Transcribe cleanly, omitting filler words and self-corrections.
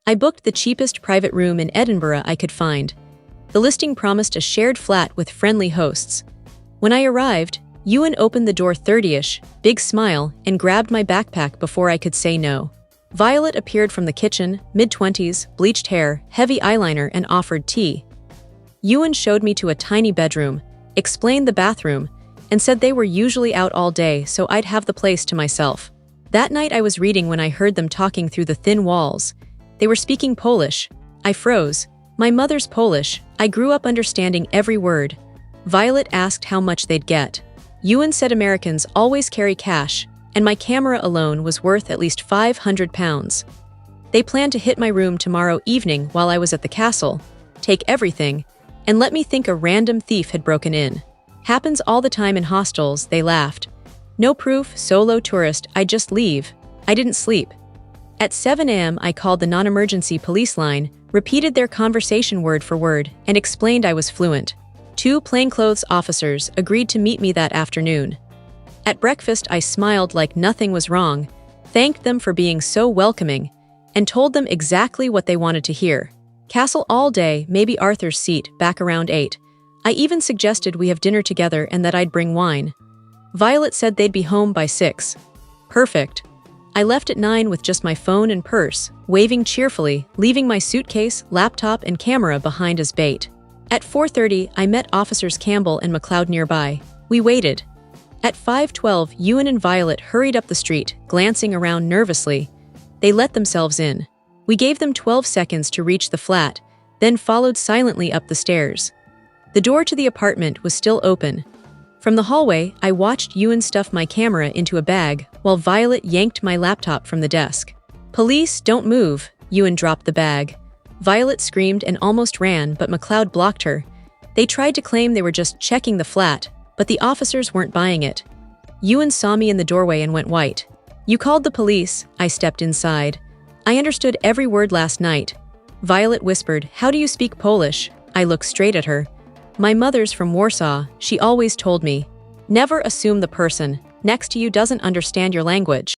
I booked the cheapest private room in Edinburgh I could find. The listing promised a shared flat with friendly hosts. When I arrived, Ewan opened the door 30-ish, big smile, and grabbed my backpack before I could say no. Violet appeared from the kitchen, mid-20s, bleached hair, heavy eyeliner, and offered tea. Ewan showed me to a tiny bedroom, explained the bathroom, and said they were usually out all day so I'd have the place to myself. That night I was reading when I heard them talking through the thin walls. They were speaking Polish. I froze. My mother's Polish. I grew up understanding every word. Violet asked how much they'd get. Ewan said Americans always carry cash, and my camera alone was worth at least £500. They planned to hit my room tomorrow evening while I was at the castle, take everything, and let me think a random thief had broken in. Happens all the time in hostels, they laughed. No proof, solo tourist, I'd just leave. I didn't sleep. At 7 a.m. I called the non-emergency police line, repeated their conversation word for word, and explained I was fluent. 2 plainclothes officers agreed to meet me that afternoon. At breakfast, I smiled like nothing was wrong, thanked them for being so welcoming, and told them exactly what they wanted to hear. Castle all day, maybe Arthur's Seat, back around 8. I even suggested we have dinner together and that I'd bring wine. Violet said they'd be home by 6. Perfect. I left at 9 with just my phone and purse, waving cheerfully, leaving my suitcase, laptop, and camera behind as bait. At 4:30, I met Officers Campbell and McLeod nearby. We waited. At 5:12, Ewan and Violet hurried up the street, glancing around nervously. They let themselves in. We gave them 12 seconds to reach the flat, then followed silently up the stairs. The door to the apartment was still open. From the hallway, I watched Ewan stuff my camera into a bag, while Violet yanked my laptop from the desk. "Police, don't move," Ewan dropped the bag. Violet screamed and almost ran, but McLeod blocked her. They tried to claim they were just checking the flat, but the officers weren't buying it. Ewan saw me in the doorway and went white. "You called the police," I stepped inside. "I understood every word last night." Violet whispered, "How do you speak Polish?" I looked straight at her. "My mother's from Warsaw, she always told me. Never assume the person next to you doesn't understand your language."